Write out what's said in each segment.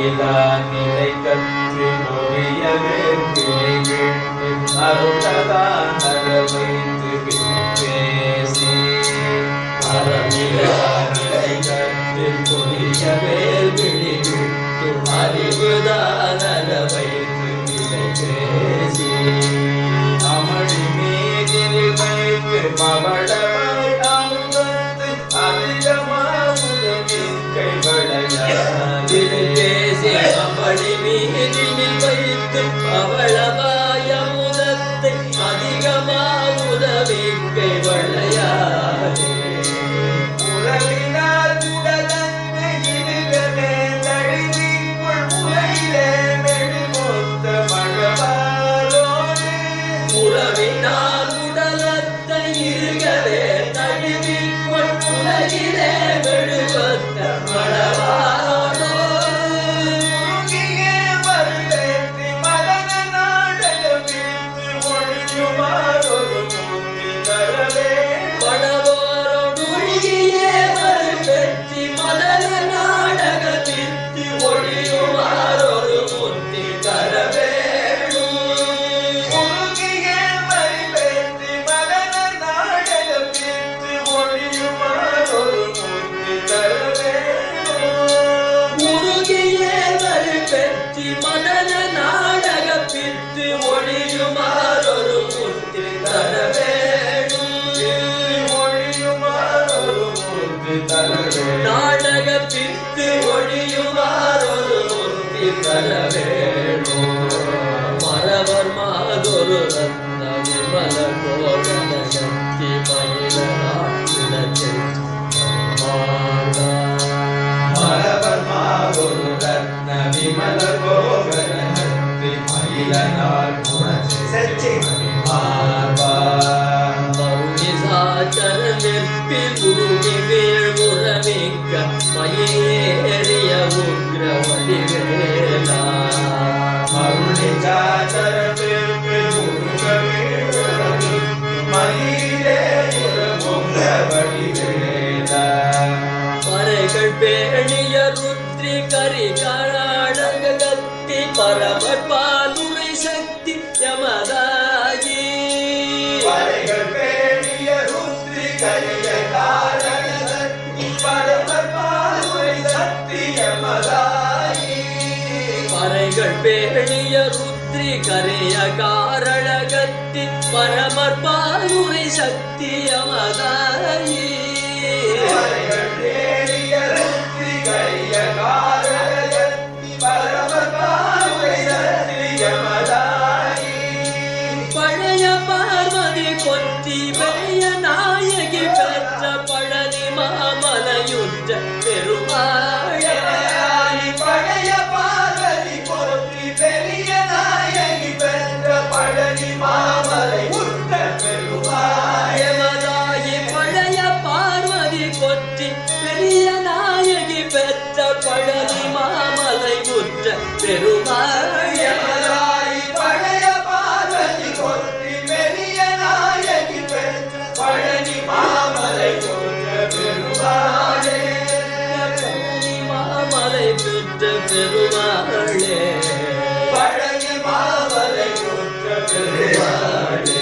நிலை கற்று மொழியவே அருளதான் வைத்து பேசி நிலை கற்று மொழியவே அறிவுதான் வைத்து பேசி அமளி மீதில் வைத்து பவளவாய் அமுதத்து அதிகமாவுதவி கைவளையாதில் பேசி அமளி மீதில் வைத்து பவளவாய் அமுதத்தை அதிகமாவுதவி கைவளையாதே உறவினால் உடலன்மை இடுகவே தழுவிக்குள் முறையிலே மெழுமொத்த மழவாரோடு உறவினால் உடலத்தை இருகவே தழுவிக்குள் முறையிலே மெழுமொத்த மழவாரோடு முருகியே வருவேற்றி மதன நாடகமித்து ஒழியுமாறொரு முந்தி தரவே படவோரோடு முருகியே வருவேற்றி மதன நாடகமித்து ஒழியுமாறொரு முந்தி தரவே முருகியே வருவேற்றி மதன நாடகமித்து ஒழியுமாறொரு முந்தி தரவே முருகியே வருவேற்றி மதன நாடகமித்து ஒழியுமாறொரு முந்தி தரவே நாடகத்திற்கு ஒழியுமாறொரு முந்தி தரவேணோ மரவர் மாதொரு ரத்ன விமல கோகன சக்தி மயில மரவர் மாதொரு ரத்ன விமல கோகன சக்தி மயில நாள் சச்சி வீழ்முறமிக்க மயேறிய உக்ர வடிவேலா மருணிச்சாச்சரமிற்கு பறைகள் பேணிய ருத்ரி கரி கராடக கத்தி பரமர் பாலுரை சக்தி யமதாயி பறைகள் பேணிய ருத்ரி கரிய காரண சக்தி பரமர் பாலுரை சக்தி யமதாயி பறைகள் பேணிய ருத்ரி கரிய காரண கத்தி பரமர் பாலுரை சக்தி யமதாயி பறைகள் பேணிய ருத்ரி கரிய காரண சக்தி பரமர் பாலுரை சக்தி யமதாயி பழைய பார்வதி கொத்தி பெரிய நாயகி பெற்ற பழனி மாமலையுற்ற பெருமாளே பழைய பார்வதி கொத்தி பெரிய நாயகி பெற்ற பழனி மாமலை உற்ற பெருமாளே பழைய பார்வதி கொத்தி பெரிய நாயகி பெற்ற பழனி மாமலை உற்ற பெருமாளே பழைய பார்வதி கொத்தி பெரிய நாயகி பெற்ற பழனி மாமலை உற்ற பெருமாளே பழனி மாமலை பெற்ற பெருமாளே பழனி மாமலை உற்ற பெருமாளே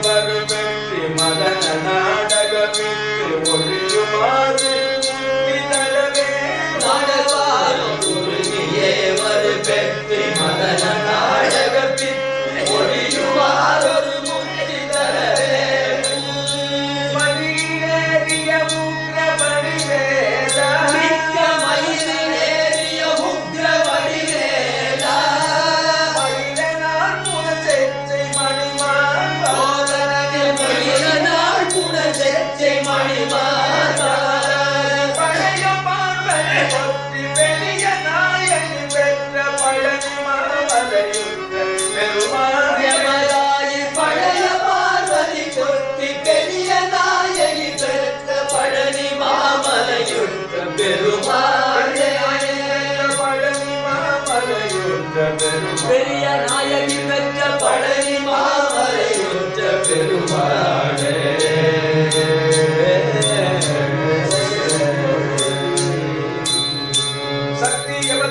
வருமெற்றி மதன நாடகமிட்டு ஒழியுமாறு தரவே நாடகாரும் குருகியே வருமெற்றி மதன நாடகமிட்டு ஒழியுமாறொரு முந்தி தரவே மயிலேறிய உக்ர மணிவேத மிக்க மயிலேறிய உக்ர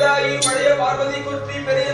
தாயாகி பழைய பார்வதி குற்றி பெரிய